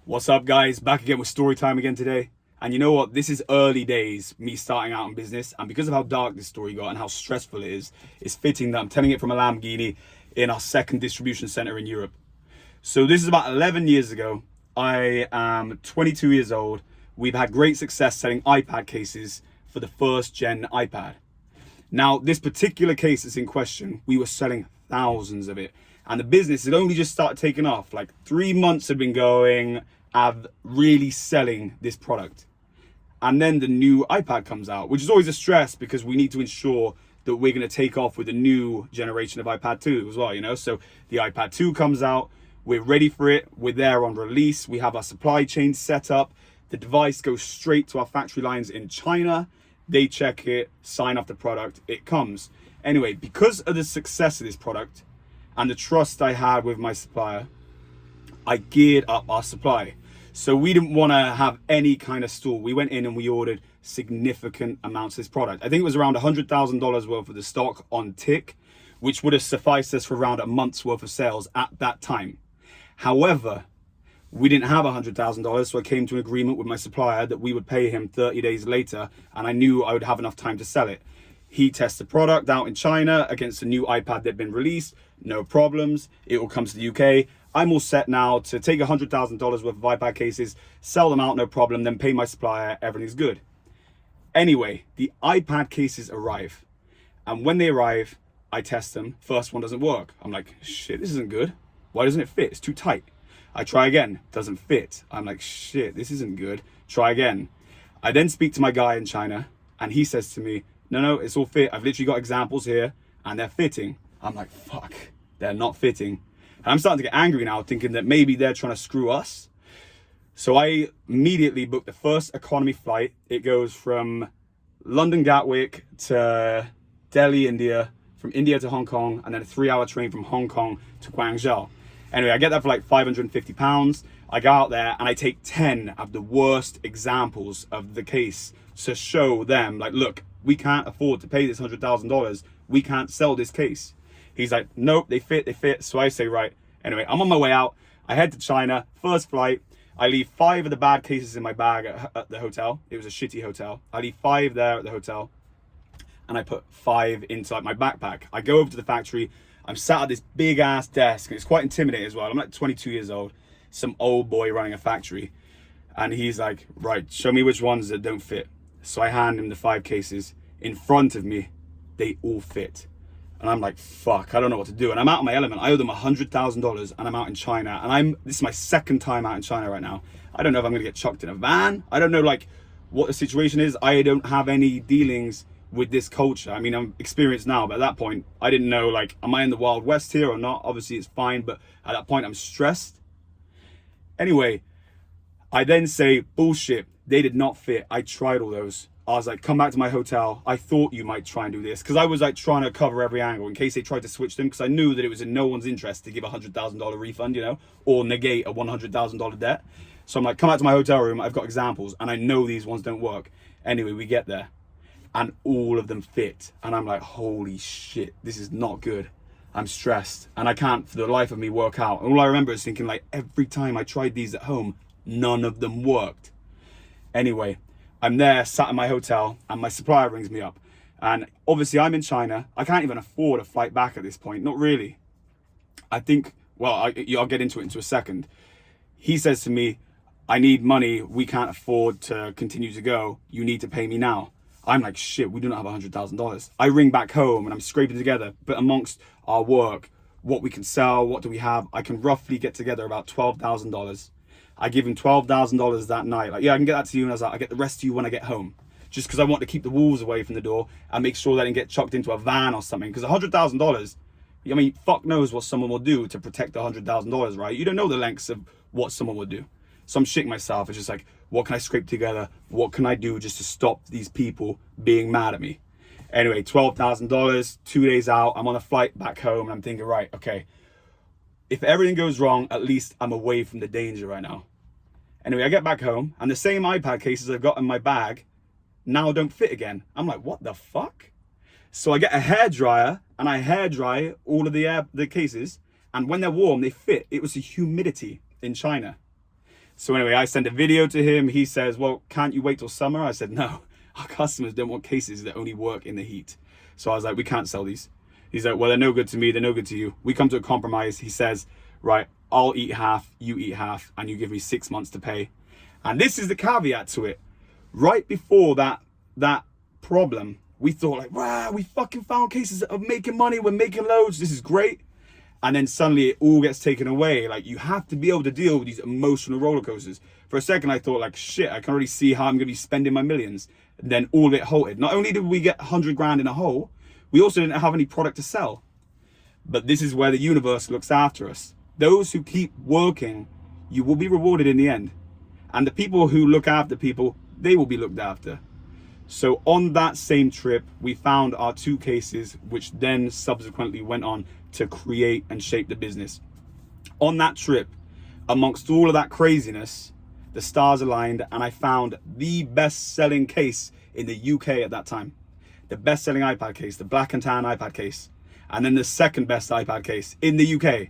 What's up, guys? Back again with story time again today. And you know what? This is early days, me starting out in business. And because of how dark this story got and how stressful it is, it's fitting that I'm telling it from a Lamborghini in our second distribution center in Europe. So this is about 11 years ago. I am 22 years old. We've had great success selling iPad cases for the first gen iPad. Now, this particular case that's in question, we were selling thousands of it. And the business had only just started taking off. Like 3 months had been going of really selling this product. And then the new iPad comes out, which is always a stress because we need to ensure that we're going to take off with the new generation of iPad 2 as well, you know? So the iPad 2 comes out, we're ready for it, we're there on release, we have our supply chain set up, the device goes straight to our factory lines in China, they check it, sign off the product, it comes. Anyway, because of the success of this product and the trust I had with my supplier, I geared up our supply. So we didn't want to have any kind of stall. We went in and we ordered significant amounts of this product. I think it was around $100,000 worth of the stock on tick, which would have sufficed us for around a month's worth of sales at that time. However, we didn't have $100,000, so I came to an agreement with my supplier that we would pay him 30 days later, and I knew I would have enough time to sell it. He tests the product out in China against the new iPad that had been released, no problems, it will come to the UK. I'm all set now to take $100,000 worth of iPad cases, sell them out, no problem, then pay my supplier, everything's good. Anyway, the iPad cases arrive, and when they arrive, I test them. First one doesn't work. I'm like, shit, this isn't good. Why doesn't it fit? It's too tight. I try again, doesn't fit. I'm like, shit, this isn't good. Try again. I then speak to my guy in China, and he says to me, no, it's all fit. I've literally got examples here, and they're fitting. I'm like, fuck, they're not fitting. And I'm starting to get angry now, thinking that maybe they're trying to screw us. So I immediately booked the first economy flight. It goes from London Gatwick to Delhi, India, from India to Hong Kong, and then a 3-hour train from Hong Kong to Guangzhou. Anyway, I get that for like £550. I go out there and I take 10 of the worst examples of the case to show them, like, look, we can't afford to pay this $100,000. We can't sell this case. He's like, nope, they fit. So I say, right. Anyway, I'm on my way out. I head to China, first flight. I leave 5 of the bad cases in my bag at the hotel. It was a shitty hotel. I leave 5 there at the hotel, and I put 5 into like my backpack. I go over to the factory. I'm sat at this big ass desk, and it's quite intimidating as well. I'm like 22 years old, some old boy running a factory. And he's like, right, show me which ones that don't fit. So I hand him the 5 cases. In front of me, they all fit. And I'm like, fuck, I don't know what to do. And I'm out of my element. I owe them $100,000 and I'm out in China. And this is my second time out in China right now. I don't know if I'm gonna get chucked in a van. I don't know like what the situation is. I don't have any dealings with this culture. I mean, I'm experienced now, but at that point, I didn't know, like, am I in the Wild West here or not? Obviously it's fine, but at that point I'm stressed. Anyway, I then say, bullshit, they did not fit. I tried all those. I was like, come back to my hotel. I thought you might try and do this. Because I was like trying to cover every angle in case they tried to switch them. Because I knew that it was in no one's interest to give a $100,000 refund, you know, or negate a $100,000 debt. So I'm like, come back to my hotel room. I've got examples and I know these ones don't work. Anyway, we get there and all of them fit. And I'm like, holy shit, this is not good. I'm stressed and I can't for the life of me work out. And all I remember is thinking, like, every time I tried these at home, none of them worked. Anyway, I'm there, sat in my hotel, and my supplier rings me up. And obviously I'm in China. I can't even afford a flight back at this point. Not really. I think, well, I'll get into it into a second. He says to me, I need money. We can't afford to continue to go. You need to pay me now. I'm like, shit, we do not have $100,000. I ring back home and I'm scraping together. But amongst our work, what we can sell, what do we have, I can roughly get together about $12,000. I give him $12,000 that night. Like, yeah, I can get that to you. And I was like, I get the rest to you when I get home. Just because I want to keep the wolves away from the door and make sure they didn't get chucked into a van or something. Because $100,000, I mean, fuck knows what someone will do to protect the $100,000, right? You don't know the lengths of what someone would do. So I'm shitting myself. It's just like, what can I scrape together? What can I do just to stop these people being mad at me? Anyway, $12,000, 2 days out. I'm on a flight back home and I'm thinking, right, okay, if everything goes wrong, at least I'm away from the danger right now. Anyway, I get back home and the same iPad cases I've got in my bag now don't fit again. I'm like, what the fuck? So I get a hairdryer and I hairdry all of the cases, and when they're warm, they fit. It was the humidity in China. So anyway, I sent a video to him. He says, well, can't you wait till summer? I said, no, our customers don't want cases that only work in the heat. So I was like, we can't sell these. He's like, well, they're no good to me. They're no good to you. We come to a compromise. He says, right, I'll eat half, you eat half, and you give me 6 months to pay. And this is the caveat to it. Right before that problem, we thought like, wow, we fucking found cases of making money. We're making loads. This is great. And then suddenly it all gets taken away. Like, you have to be able to deal with these emotional roller coasters. For a second, I thought like, shit, I can already see how I'm going to be spending my millions. And then all of it halted. Not only did we get 100 grand in a hole, we also didn't have any product to sell. But this is where the universe looks after us. Those who keep working, you will be rewarded in the end. And the people who look after people, they will be looked after. So on that same trip, we found our 2 cases, which then subsequently went on to create and shape the business. On that trip, amongst all of that craziness, the stars aligned and I found the best-selling case in the UK at that time. The best-selling iPad case, the Black & Tan iPad case. And then the second best iPad case in the UK,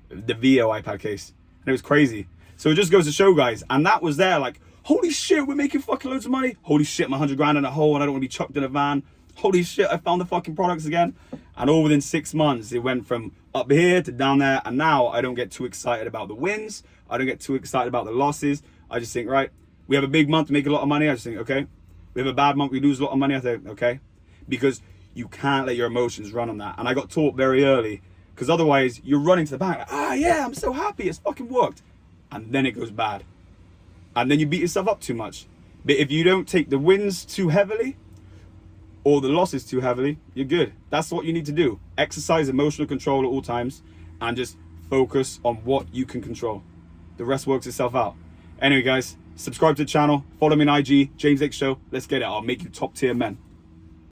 the VO iPad case. And it was crazy. So it just goes to show, guys, and that was there like, holy shit, we're making fucking loads of money. Holy shit, my 100 grand in a hole and I don't want to be chucked in a van. Holy shit, I found the fucking products again. And all within 6 months, it went from up here to down there. And now I don't get too excited about the wins. I don't get too excited about the losses. I just think, right, we have a big month, make a lot of money. I just think, okay. We have a bad month, we lose a lot of money. I think, okay. Because you can't let your emotions run on that. And I got taught very early, because otherwise you're running to the bank. Like, yeah, I'm so happy, it's fucking worked. And then it goes bad. And then you beat yourself up too much. But if you don't take the wins too heavily or the losses too heavily, you're good. That's what you need to do. Exercise emotional control at all times and just focus on what you can control. The rest works itself out. Anyway, guys, subscribe to the channel, follow me on IG, James X Show. Let's get it. I'll make you top tier men.